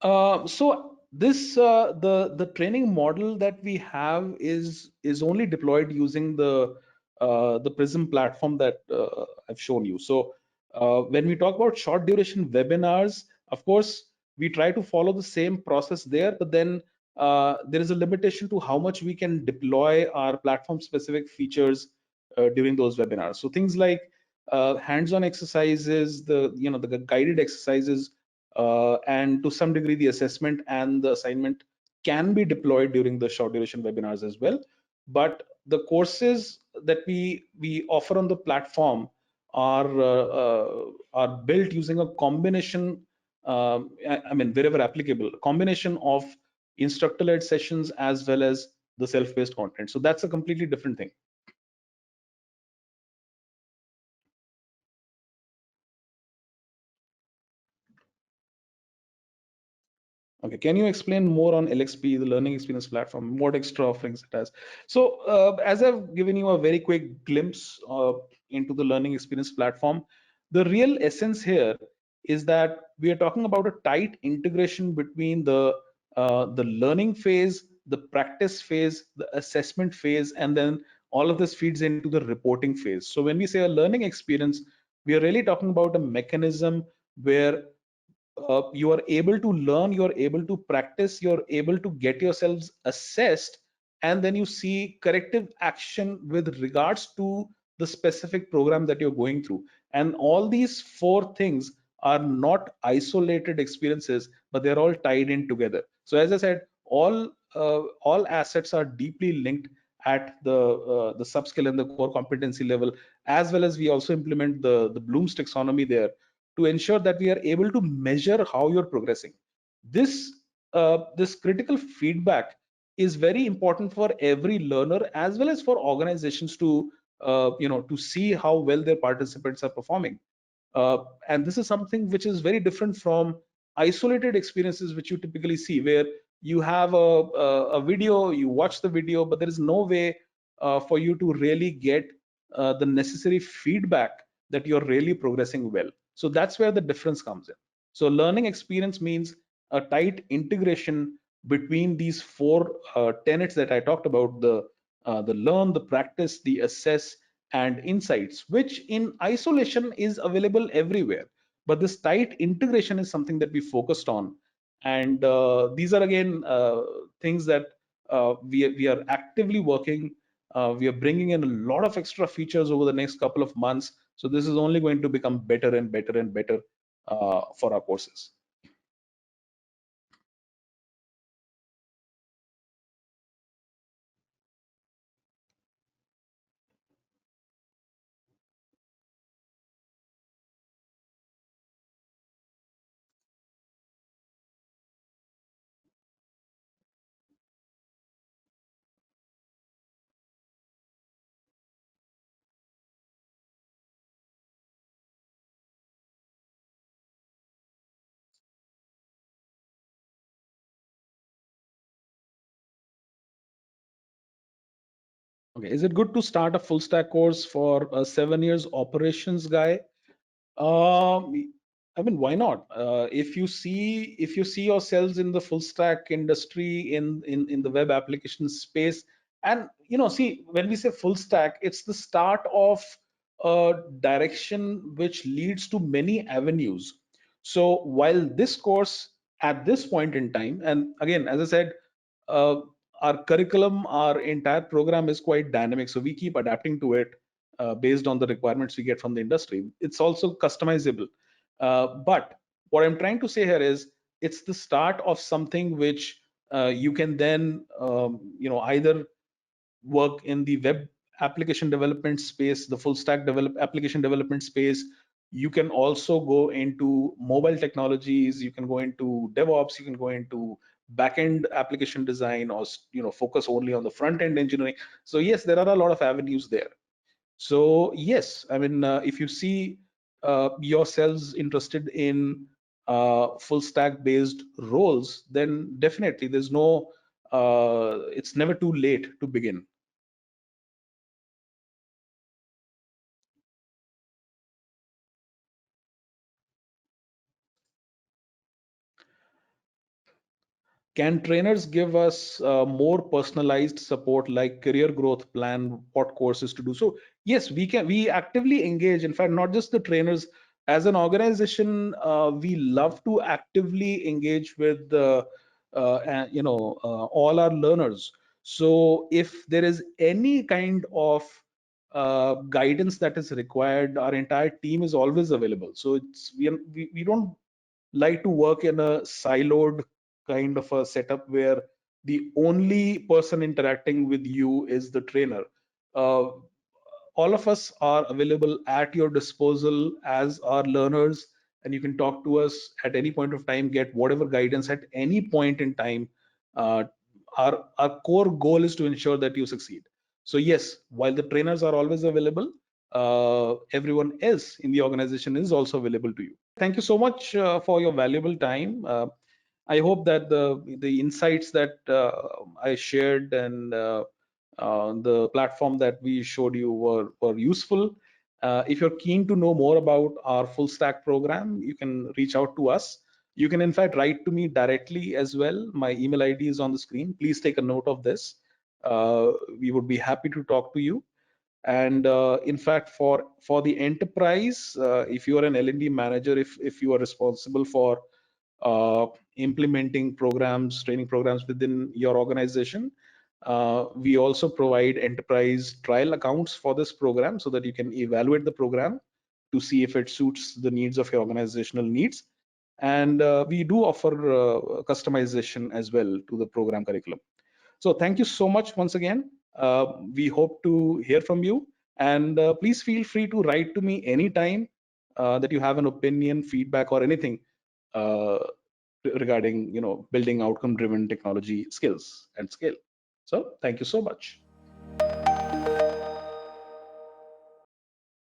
So this the training model that we have is only deployed using the PRISM platform that I've shown you. So when we talk about short duration webinars, of course we try to follow the same process there, but then there is a limitation to how much we can deploy our platform specific features during those webinars. So things like hands-on exercises, the guided exercises, and to some degree the assessment and the assignment can be deployed during the short duration webinars as well. But the courses that we offer on the platform are built using a combination, I mean, wherever applicable, a combination of instructor-led sessions as well as the self-paced content. So that's a completely different thing. Okay, can you explain more on LXP, the learning experience platform, what extra offerings it has? So as I've given you a very quick glimpse into the learning experience platform, the real essence here is that we are talking about a tight integration between the learning phase, the practice phase, the assessment phase, and then all of this feeds into the reporting phase. So when we say a learning experience, we are really talking about a mechanism where you are able to learn, you're able to practice, you're able to get yourselves assessed, and then you see corrective action with regards to the specific program that you're going through. And all these four things are not isolated experiences, but they're all tied in together. So as I said, all all assets are deeply linked at the subskill and the core competency level, as well as we also implement the Bloom's taxonomy there to ensure that we are able to measure how you're progressing. This critical feedback is very important for every learner as well as for organizations to to see how well their participants are performing. And this is something which is very different from isolated experiences which you typically see, where you have a video, you watch the video, but there is no way for you to really get the necessary feedback that you're really progressing well. So that's where the difference comes in. So learning experience means a tight integration between these four tenets that I talked about: the learn, the practice, the assess, and insights, which in isolation is available everywhere. But this tight integration is something that we focused on. And these are again things that we are actively working. We are bringing in a lot of extra features over the next couple of months. So this is only going to become better and better and better for our courses. Okay, is it good to start a full stack course for a 7 years operations guy? I mean, why not? If you see yourselves in the full stack industry, in the web application space, and see, when we say full stack, it's the start of a direction which leads to many avenues. So while this course at this point in time, and again, as I said, uh, our curriculum, our entire program is quite dynamic, so we keep adapting to it based on the requirements we get from the industry. It's also customizable. But what I'm trying to say here is it's the start of something which you can then either work in the web application development space, the full stack application development space. You can also go into mobile technologies, you can go into DevOps, you can go into backend application design, or focus only on the front end engineering. So yes, there are a lot of avenues there. So yes, I mean, if you see yourselves interested in full stack based roles, then definitely there's no it's never too late to begin. Can trainers give us more personalized support, like career growth plan, what courses to do? So yes, we can. We actively engage. In fact, not just the trainers. As an organization, we love to actively engage with all our learners. So if there is any kind of guidance that is required, our entire team is always available. So we don't like to work in a siloed kind of a setup where the only person interacting with you is the trainer. Uh, all of us are available at your disposal as our learners, and you can talk to us at any point of time, get whatever guidance at any point in time. Uh, our core goal is to ensure that you succeed. So yes, while the trainers are always available, everyone else in the organization is also available to you. Thank you so much for your valuable time. I hope that the insights that I shared and the platform that we showed you were useful. If you're keen to know more about our full stack program, you can reach out to us. You can in fact write to me directly as well. My email ID is on the screen. Please take a note of this. We would be happy to talk to you. And in fact, for the enterprise, if you are an L&D manager, if you are responsible for uh, implementing programs, training programs within your organization, we also provide enterprise trial accounts for this program so that you can evaluate the program to see if it suits the needs of your organizational needs. And we do offer customization as well to the program curriculum. So thank you so much once again. We hope to hear from you, and please feel free to write to me anytime that you have an opinion, feedback, or anything uh, regarding building outcome driven technology skills and scale. So thank you so much.